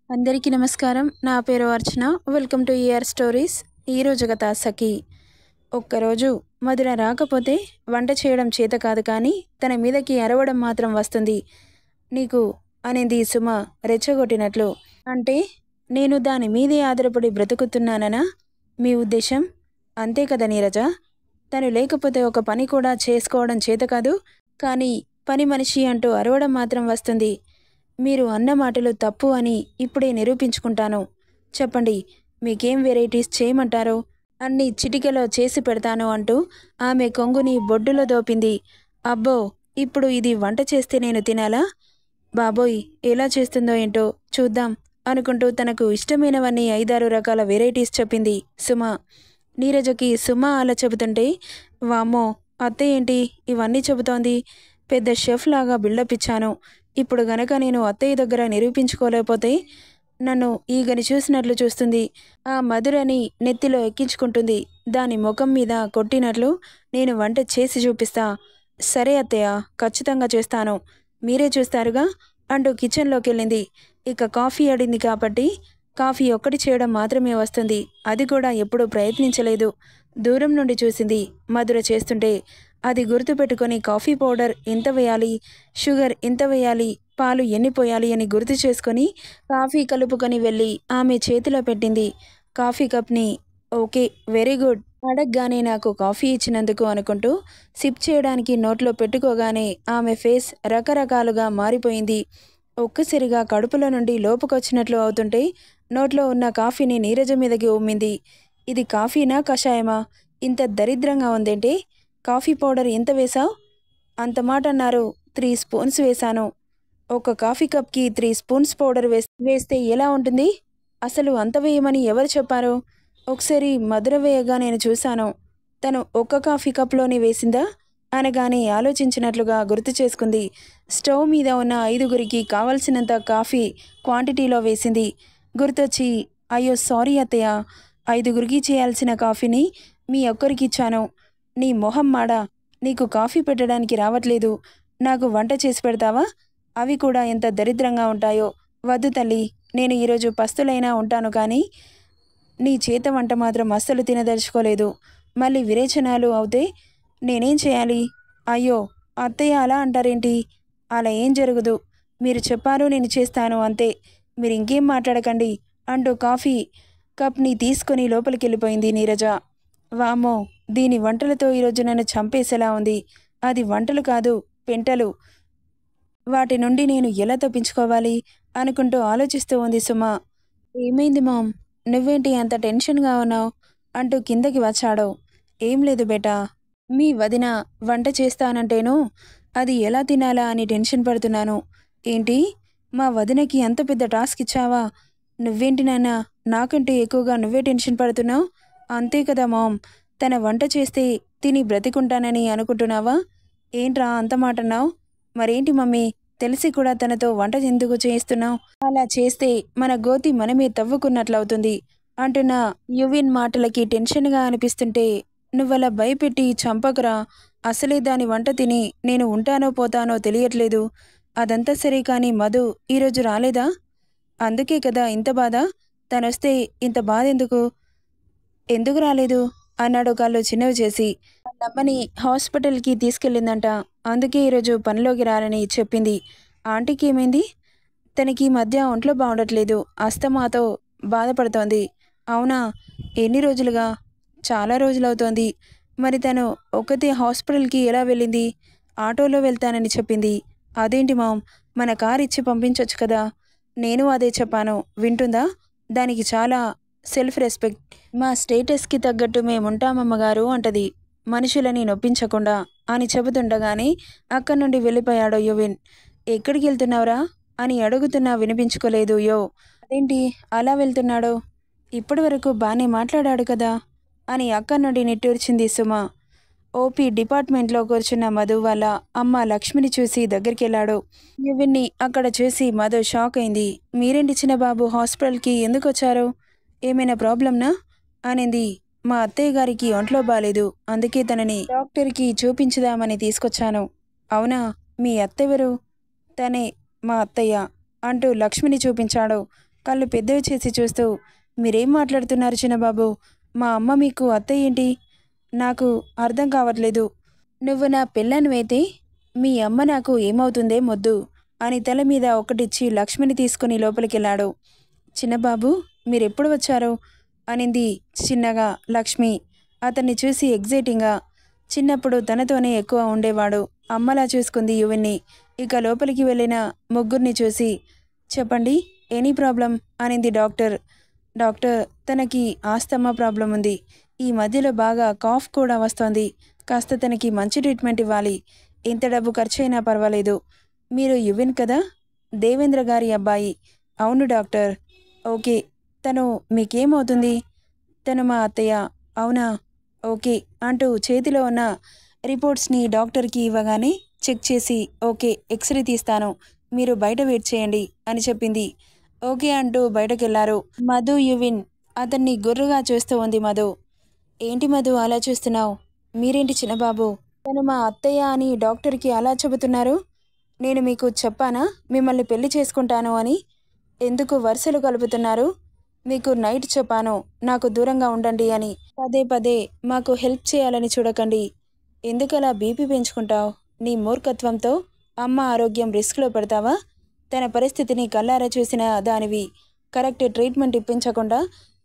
అందరికీ నమస్కారం. నా పేరు Archana. Welcome to ER stories. ఈరోజు కథ సఖి. ఒక్కరోజు మధుర రాకపోతే వంట చేయడం చేత కాదు, కానీ తన మీదకి అరవడం మాత్రం వస్తుంది. నీకు అనేది సుమ రెచ్చగొట్టినట్లు. అంటే నేను దాని మీదే ఆధారపడి బ్రతుకుతున్నాననా మీ ఉద్దేశం? అంతే కదా నీరజ. తను లేకపోతే ఒక పని కూడా చేసుకోవడం చేత కాదు, కానీ పని మనిషి అంటూ అరవడం మాత్రం వస్తుంది. మీరు అన్న మాటలు తప్పు అని ఇప్పుడే నిరూపించుకుంటాను. చెప్పండి, మీకేం వెరైటీస్ చేయమంటారో అన్ని చిటికెలో చేసి పెడతాను అంటూ ఆమె కొంగుని బొడ్డులో దోపింది. అబ్బో, ఇప్పుడు ఇది వంట చేస్తే నేను తినాలా? బాబోయ్, ఎలా చేస్తుందో ఏంటో చూద్దాం అనుకుంటూ తనకు ఇష్టమైనవన్నీ 5-6 రకాల వెరైటీస్ చెప్పింది సుమ. నీరజకి సుమ అలా చెబుతుంటే, వామ్మో అత్త ఏంటి ఇవన్నీ చెబుతోంది, పెద్ద షెఫ్ లాగా బిల్డప్ ఇచ్చాను. ఇప్పుడు గనక నేను అత్తయ్య దగ్గర నిరూపించుకోలేకపోతే నన్ను ఈగని చూసినట్లు చూస్తుంది. ఆ మధురని నెత్తిలో ఎక్కించుకుంటుంది. దాని ముఖం మీద కొట్టినట్లు నేను వంట చేసి చూపిస్తా. సరే అత్తయ్య, ఖచ్చితంగా చేస్తాను, మీరే చూస్తారుగా అంటూ కిచెన్లోకి వెళ్ళింది. ఇక కాఫీ అడింది కాబట్టి కాఫీ ఒక్కటి చేయడం మాత్రమే వస్తుంది. అది కూడా ఎప్పుడూ ప్రయత్నించలేదు. దూరం నుండి చూసింది మధుర చేస్తుంటే. అది గుర్తుపెట్టుకొని కాఫీ పౌడర్ ఎంత వేయాలి, షుగర్ ఎంత వేయాలి, పాలు ఎన్ని పోయాలి అని గుర్తు చేసుకొని కాఫీ కలుపుకొని వెళ్ళి ఆమె చేతిలో పెట్టింది కాఫీ కప్ని. Okay, very good. అడగగానే నాకు కాఫీ ఇచ్చినందుకు అనుకుంటూ సిప్ చేయడానికి నోట్లో పెట్టుకోగానే ఆమె ఫేస్ రకరకాలుగా మారిపోయింది. ఒక్కసారిగా కడుపులో నుండి లోపుకొచ్చినట్లు అవుతుంటే నోట్లో ఉన్న కాఫీని నీరజ మీదకి ఉమ్మింది. ఇది కాఫీనా కషాయమా? ఇంత దరిద్రంగా ఉందేంటి? కాఫీ పౌడర్ ఎంత వేశావు? అంత మాట అన్నారు. 3 స్పూన్స్ వేశాను. ఒక కాఫీ కప్కి 3 స్పూన్స్ పౌడర్ వేస్తే ఎలా ఉంటుంది? అసలు అంత వేయమని ఎవరు చెప్పారు? ఒకసారి మధుర వేయగా నేను చూశాను. తను ఒక్క కాఫీ కప్లోనే వేసిందా అనగానే ఆలోచించినట్లుగా గుర్తు చేసుకుంది. స్టవ్ మీద ఉన్న 5గురికి కావలసినంత కాఫీ క్వాంటిటీలో వేసింది. గుర్తొచ్చి, అయ్యో సారీ అత్తయ్య, 5గురికి చేయాల్సిన కాఫీని మీ ఒక్కరికి ఇచ్చాను. నీ మొహం మాడా, నీకు కాఫీ పెట్టడానికి రావట్లేదు, నాకు వంట చేసి పెడతావా? అవి కూడా ఎంత దరిద్రంగా ఉంటాయో. వద్దు తల్లి, నేను ఈరోజు పస్తులైనా ఉంటాను, కానీ నీ చేత వంట మాత్రం అస్సలు తినదలుచుకోలేదు. మళ్ళీ విరేచనాలు అవుతే నేనేం చేయాలి? అయ్యో అత్తయ్య, అలా అంటారేంటి? అలా ఏం జరగదు. మీరు చెప్పారు, నేను చేస్తాను, అంతే. మీరు ఇంకేం మాట్లాడకండి అంటూ కాఫీ కప్ని తీసుకొని లోపలికి వెళ్ళిపోయింది నీరజ. వామ్మో, దీని వంటలతో ఈరోజు నన్ను చంపేసేలా ఉంది. అది వంటలు కాదు, పెంటలు. వాటి నుండి నేను ఎలా తప్పించుకోవాలి అనుకుంటూ ఆలోచిస్తూ ఉంది సుమ. ఏమైంది మామ్, నువ్వేంటి అంత టెన్షన్గా ఉన్నావు అంటూ కిందకి వచ్చాడు. ఏం లేదు బేటా, మీ వదిన వంట చేస్తానంటేను అది ఎలా తినాలా అని టెన్షన్ పడుతున్నాను. ఏంటి, మా వదినకి అంత పెద్ద టాస్క్ ఇచ్చావా? నువ్వేంటి నాన్న, నాకంటే ఎక్కువగా నువ్వే టెన్షన్ పడుతున్నావు. అంతే కదా మామ్, తన వంట చేస్తే తిని బ్రతికుంటానని అనుకుంటున్నావా? ఏంట్రా అంత మాట అన్నావు? మరేంటి మమ్మీ, తెలిసి కూడా తనతో వంట ఎందుకు చేయిస్తున్నావు? అలా చేస్తే మన గోతి మనమే తవ్వుకున్నట్లవుతుంది అంటున్న యువిన్ మాటలకి టెన్షన్గా అనిపిస్తుంటే, నువ్వలా భయపెట్టి చంపకురా. అసలే దాని వంట తిని నేను ఉంటానో పోతానో తెలియట్లేదు. అదంతా సరే, కానీ మధు ఈరోజు రాలేదా? అందుకే కదా ఇంత బాధ. తనొస్తే ఇంత బాధ ఎందుకు? ఎందుకు రాలేదు అన్నాడు కళ్ళు చిన్నవి చేసి. వాళ్ళమ్మని హాస్పిటల్కి తీసుకెళ్ళిందంట, అందుకే ఈరోజు పనిలోకి రానని చెప్పింది. ఆంటీకి ఏమైంది? తనకి ఈ మధ్య ఒంట్లో బాగుండట్లేదు, అస్తమాతో బాధపడుతోంది. అవునా? ఎన్ని రోజులుగా? చాలా రోజులవుతోంది. మరి తను ఒక్కతే హాస్పిటల్కి ఎలా వెళ్ళింది? ఆటోలో వెళ్తానని చెప్పింది. అదేంటి మామ్, మన కార్ ఇచ్చి పంపించొచ్చు కదా. నేను అదే చెప్పాను, వింటుందా? దానికి చాలా సెల్ఫ్ రెస్పెక్ట్. మా స్టేటస్కి తగ్గట్టు మేముంటామమ్మగారు అంటది, మనుషులని నొప్పించకుండా అని చెబుతుండగానే అక్కడి నుండి వెళ్ళిపోయాడు యువిన్. ఎక్కడికి వెళ్తున్నావురా అని అడుగుతున్నా వినిపించుకోలేదు యో. అదేంటి అలా వెళ్తున్నాడు? ఇప్పటి వరకు బాగానే మాట్లాడాడు కదా అని అక్కడి నుండి నిట్టూర్చింది సుమ. ఓపీ డిపార్ట్మెంట్లో కూర్చున్న మధు వాళ్ళ అమ్మ లక్ష్మిని చూసి దగ్గరికి వెళ్ళాడు. యువిన్ని అక్కడ చూసి మధు షాక్ అయింది. మీరేంటి చిన్న బాబు, హాస్పిటల్కి ఎందుకు వచ్చారు? ఏమైనా ప్రాబ్లంనా అనింది. మా అత్తయ్య గారికి ఒంట్లో బాలేదు, అందుకే తనని డాక్టర్కి చూపించుదామని తీసుకొచ్చాను. అవునా? మీ అత్తెవరు? తనే మా అత్తయ్య అంటూ లక్ష్మిని చూపించాడు. కళ్ళు పెద్దవి చేసి చూస్తూ, మీరేం మాట్లాడుతున్నారు చిన్నబాబు? మా అమ్మ మీకు అత్త ఏంటి? నాకు అర్థం కావట్లేదు. నువ్వు నా పిల్లనివైతే మీ అమ్మ నాకు ఏమవుతుందే మొద్దు అని తల మీద ఒకటిచ్చి లక్ష్మిని తీసుకుని లోపలికెళ్ళాడు. చిన్నబాబు, మీరెప్పుడు వచ్చారు అనింది చిన్నగా లక్ష్మి. అతన్ని చూసి ఎగ్జైటింగ్గా. చిన్నప్పుడు తనతోనే ఎక్కువ ఉండేవాడు. అమ్మలా చూసుకుంది యువన్ని. ఇక లోపలికి వెళ్ళిన ముగ్గురిని చూసి, చెప్పండి, ఎనీ ప్రాబ్లం అనింది డాక్టర్. డాక్టర్, తనకి ఆస్తమా ప్రాబ్లం ఉంది. ఈ మధ్యలో బాగా కాఫ్ కూడా వస్తోంది. కాస్త తనకి మంచి ట్రీట్మెంట్ ఇవ్వాలి. ఎంత డబ్బు ఖర్చయినా పర్వాలేదు. మీరు యువిన్ కదా? దేవేంద్ర గారి అబ్బాయి. అవును డాక్టర్. ఓకే. తను మీకేమవుతుంది? తను మా అత్తయ్య. అవునా? ఓకే అంటూ చేతిలో ఉన్న రిపోర్ట్స్ని డాక్టర్కి ఇవ్వగానే చెక్ చేసి, ఓకే, ఎక్స్రే తీస్తాను, మీరు బయట వెయిట్ చేయండి అని చెప్పింది. ఓకే అంటూ బయటకెళ్లారు. మధు, యువిన్ అతన్ని గుర్రుగా చూస్తూ ఉంది. మధు, ఏంటి మధు అలా చూస్తున్నావు? మీరేంటి చిన్నబాబు, తను మా అత్తయ్య అని డాక్టర్కి అలా చెబుతున్నారు? నేను మీకు చెప్పానా మిమ్మల్ని పెళ్లి చేసుకుంటాను అని? ఎందుకు వరుసలు కలుపుతున్నారు? మీకు నైట్ చెప్పాను నాకు దూరంగా ఉండండి అని. పదే పదే మాకు హెల్ప్ చేయాలని చూడకండి. ఎందుకలా బీపీ పెంచుకుంటావు? నీ మూర్ఖత్వంతో అమ్మ ఆరోగ్యం రిస్క్లో పెడతావా? తన పరిస్థితిని కళ్ళారా చూసిన దానివి కరెక్ట్ ట్రీట్మెంట్ ఇప్పించకుండా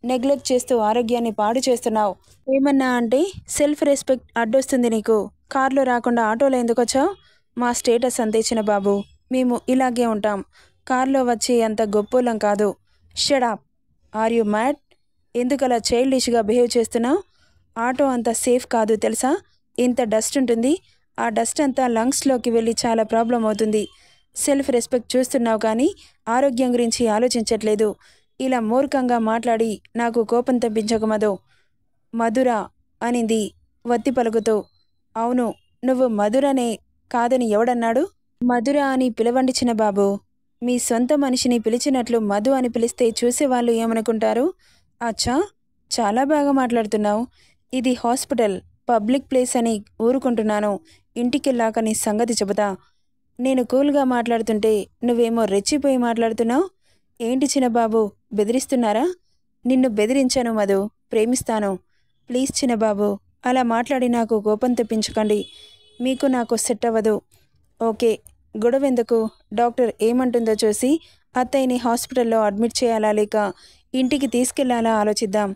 నెగ్లెక్ట్ చేస్తూ ఆరోగ్యాన్ని పాడు చేస్తున్నావు. ఏమన్నా అంటే సెల్ఫ్ రెస్పెక్ట్ అడ్డొస్తుంది నీకు. కార్లో రాకుండా ఆటోలో ఎందుకొచ్చావు? మా స్టేటస్ అంతే చిన్నబాబు. మేము ఇలాగే ఉంటాం. కార్లో వచ్చే అంత గొప్పోళ్ళం కాదు. షడప్. Are you mad? ఎందుకలా చైల్డిష్గా బిహేవ్ చేస్తున్నావు? ఆటో అంత సేఫ్ కాదు తెలుసా? ఇంత డస్ట్ ఉంటుంది. ఆ డస్ట్ అంతా లంగ్స్లోకి వెళ్ళి చాలా ప్రాబ్లం అవుతుంది. సెల్ఫ్ రెస్పెక్ట్ చూస్తున్నావు కానీ ఆరోగ్యం గురించి ఆలోచించట్లేదు. ఇలా మూర్ఖంగా మాట్లాడి నాకు కోపం తెప్పించకు మధు. మధుర అనింది వత్తి పలుకుతూ. అవును, నువ్వు మధురనే కాదని ఎవడన్నాడు? మధుర అని పిలవండి చిన్నబాబు. మీ సొంత మనిషిని పిలిచినట్లు మధు అని పిలిస్తే చూసేవాళ్ళు ఏమనుకుంటారు? అచ్చా, చాలా బాగా మాట్లాడుతున్నావు. ఇది హాస్పిటల్, పబ్లిక్ ప్లేస్ అని ఊరుకుంటున్నాను. ఇంటికెళ్ళాక నీ సంగతి చెబుతా. నేను కూల్గా మాట్లాడుతుంటే నువ్వేమో రెచ్చిపోయి మాట్లాడుతున్నావు. ఏంటి చిన్నబాబు, బెదిరిస్తున్నారా? నిన్ను బెదిరించాను మధు, ప్రేమిస్తాను. ప్లీజ్ చిన్నబాబు, అలా మాట్లాడి నాకు కోపం తెప్పించకండి. మీకు నాకు సెట్ అవ్వదు. ఓకే, గొడవెందుకు? డాక్టర్ ఏమంటుందో చూసి అత్తయ్యని హాస్పిటల్లో అడ్మిట్ చేయాలా లేక ఇంటికి తీసుకెళ్లాలా ఆలోచిద్దాం.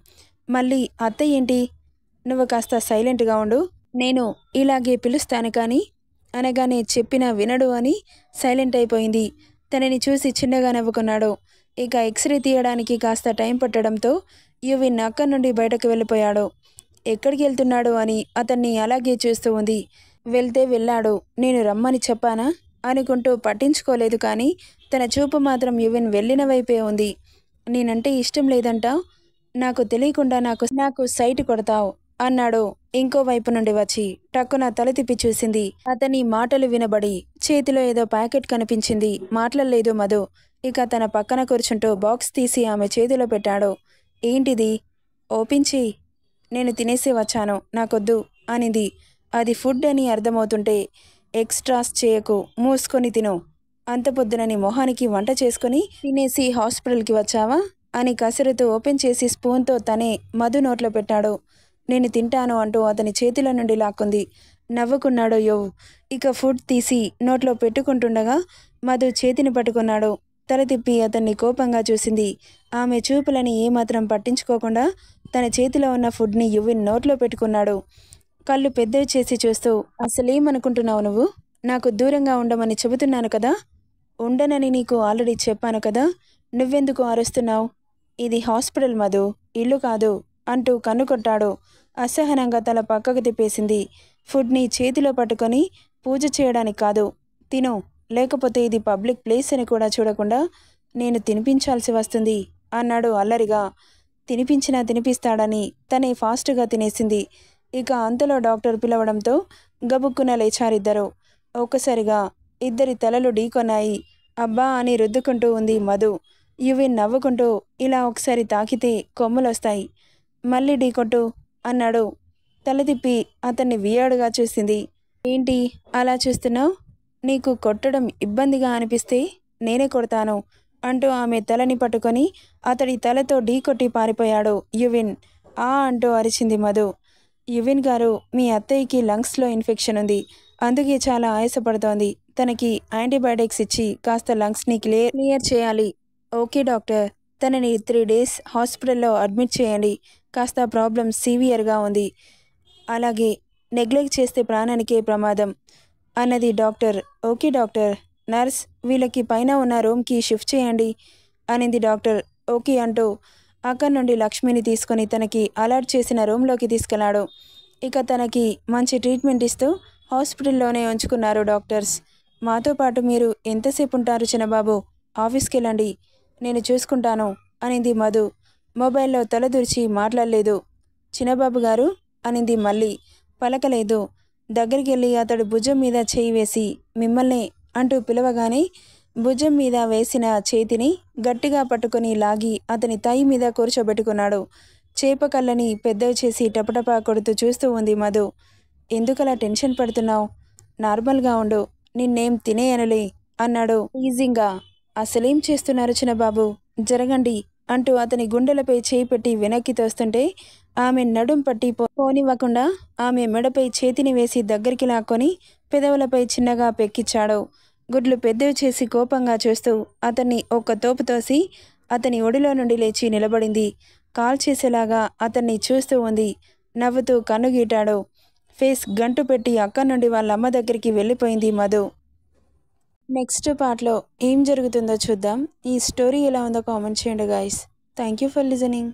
మళ్ళీ అత్తయ్య ఏంటి? నువ్వు కాస్త సైలెంట్గా ఉండు, నేను ఇలాగే పిలుస్తాను కానీ అనగానే చెప్పినా వినడు అని సైలెంట్ అయిపోయింది. తనని చూసి చిన్నగా నవ్వుకున్నాడు. ఇక ఎక్స్రే తీయడానికి కాస్త టైం పట్టడంతో యువిన్ అక్కడి నుండి బయటకు వెళ్ళిపోయాడు. ఎక్కడికి వెళ్తున్నాడు అని అతన్ని అలాగే చూస్తూ ఉంది. వెళ్తే వెళ్ళాడు, నేను రమ్మని చెప్పానా అనుకుంటూ పట్టించుకోలేదు. కానీ తన చూపు మాత్రం యువిన్ వెళ్ళిన వైపే ఉంది. నేనంటే ఇష్టం లేదంటా? నాకు తెలియకుండా నాకు సైట్ కొడతావు అన్నాడు ఇంకోవైపు నుండి వచ్చి. టక్కున తల తిప్పి చూసింది. అతని మాటలు వినబడి చేతిలో ఏదో ప్యాకెట్ కనిపించింది. మాట్లాడలేదు మధు. ఇక తన పక్కన కూర్చుంటూ బాక్స్ తీసి ఆమె చేతిలో పెట్టాడు. ఏంటిది? ఓపెన్ చెయ్యి. నేను తినేసి వచ్చాను, నాకొద్దు అనింది. అది ఫుడ్ అని అర్థమవుతుంటే ఎక్స్ట్రాస్ చేయకు, మూసుకొని తిను. అంత పొద్దునని మొహానికి వంట చేసుకుని తినేసి హాస్పిటల్కి వచ్చావా అని కసరత్తు ఓపెన్ చేసి స్పూన్తో తనే మధు నోట్లో పెట్టాడు. నేను తింటాను అంటూ అతని చేతిలో నుండి లాక్కుంది. నవ్వుకున్నాడు యువ్. ఇక ఫుడ్ తీసి నోట్లో పెట్టుకుంటుండగా మధు చేతిని పట్టుకున్నాడు. తల తిప్పి అతన్ని కోపంగా చూసింది. ఆమె చూపులని ఏమాత్రం పట్టించుకోకుండా తన చేతిలో ఉన్న ఫుడ్ని యువిన్ నోట్లో పెట్టుకున్నాడు. కళ్ళు పెద్దవి చేసి చూస్తూ, అసలేమనుకుంటున్నావు నువ్వు? నాకు దూరంగా ఉండమని చెబుతున్నాను కదా. ఉండనని నీకు ఆల్రెడీ చెప్పాను కదా. నువ్వెందుకు అరుస్తున్నావు? ఇది హాస్పిటల్ మధు, ఇల్లు కాదు అంటూ కన్ను కొట్టాడు. అసహనంగా తల పక్కకు తిప్పేసింది. ఫుడ్ని చేతిలో పట్టుకొని పూజ చేయడానికి కాదు, తిను. లేకపోతే ఇది పబ్లిక్ ప్లేస్ అని కూడా చూడకుండా నేను తినిపించాల్సి వస్తుంది అన్నాడు అల్లరిగా. తినిపించినా తినిపిస్తాడని తనే ఫాస్ట్గా తినేసింది. ఇక అంతలో డాక్టర్ పిలవడంతో గబుక్కున లేచారిద్దరు. ఒక్కసారిగా ఇద్దరి తలలు ఢీకొన్నాయి. అబ్బా అని రుద్దుకుంటూ ఉంది మధు. యువిన్ నవ్వుకుంటూ, ఇలా ఒకసారి తాకితే కొమ్ములొస్తాయి, మళ్ళీ ఢీకొట్టు అన్నాడు. తల తిప్పి అతన్ని వియాడుగా చూసింది. ఏంటి అలా చూస్తున్నావు? నీకు కొట్టడం ఇబ్బందిగా అనిపిస్తే నేనే కొడతాను. అంటూ ఆమె తలని పట్టుకొని అతడి తలతో ఢీకొట్టి పారిపోయాడు యువిన్. ఆ అంటూ అరిచింది మధు. యువిన్ గారు, మీ అత్తయ్యకి లంగ్స్లో ఇన్ఫెక్షన్ ఉంది, అందుకే చాలా ఆయాసపడుతోంది. తనకి యాంటీబయాటిక్స్ ఇచ్చి కాస్త లంగ్స్ని క్లియర్ చేయాలి. ఓకే డాక్టర్, తనని 3 days హాస్పిటల్లో అడ్మిట్ చేయండి. కాస్త ప్రాబ్లం సివియర్గా ఉంది. అలాగే, నెగ్లెక్ట్ చేస్తే ప్రాణానికే ప్రమాదం అన్నది డాక్టర్. Okay doctor. నర్స్, వీళ్ళకి పైన ఉన్న రూమ్కి షిఫ్ట్ చేయండి అనింది డాక్టర్. ఓకే అంటూ అక్కడి నుండి లక్ష్మిని తీసుకొని తనకి అలర్ట్ చేసిన రూమ్లోకి తీసుకెళ్లాడు. ఇక తనకి మంచి ట్రీట్మెంట్ ఇస్తూ హాస్పిటల్లోనే ఉంచుకున్నారు డాక్టర్స్. మాతో పాటు మీరు ఎంతసేపు ఉంటారు చిన్నబాబు? ఆఫీస్కి వెళ్ళండి, నేను చూసుకుంటాను అనింది మధు. మొబైల్లో తలదూర్చి మాట్లాడలేదు. చిన్నబాబు గారు అనింది మళ్ళీ. పలకలేదు. దగ్గరికి వెళ్ళి అతడు భుజం మీద చేయి వేసి మిమ్మల్నే అంటూ పిలవగానే భుజం మీద వేసిన చేతిని గట్టిగా పట్టుకొని లాగి అతని తై మీద కూర్చోబెట్టుకున్నాడు. చేప కళ్ళని పెద్దవి చేసి టపటపా కొడుతూ చూస్తూ ఉంది మధు. ఎందుకలా టెన్షన్ పడుతున్నావు? నార్మల్గా ఉండు, నిన్నేం తినేయనులే అన్నాడు ఈజీగా. అసలేం చేస్తున్నారు చిన్నబాబు? జరగండి అంటూ అతని గుండెలపై చేయి పెట్టి వెనక్కి తోస్తుంటే ఆమె నడుం పట్టి పోనివ్వకుండా ఆమె మెడపై చేతిని వేసి దగ్గరికి లాక్కొని పెదవులపై చిన్నగా పెక్కిచ్చాడు. గుడ్లు పెద్దవి చేసి కోపంగా చూస్తూ అతన్ని ఒక్క తోపు తోసి అతని ఒడిలో నుండి లేచి నిలబడింది. కాల్ చేసేలాగా అతన్ని చూస్తూ ఉంది. నవ్వుతూ కన్నుగీటాడు. ఫేస్ గంటు పెట్టి అక్కడి నుండి వాళ్ళ అమ్మ దగ్గరికి వెళ్ళిపోయింది మధు. నెక్స్ట్ పార్ట్లో ఏం జరుగుతుందో చూద్దాం. ఈ స్టోరీ ఎలా ఉందో కామెంట్ చేయండి guys. Thank you for listening.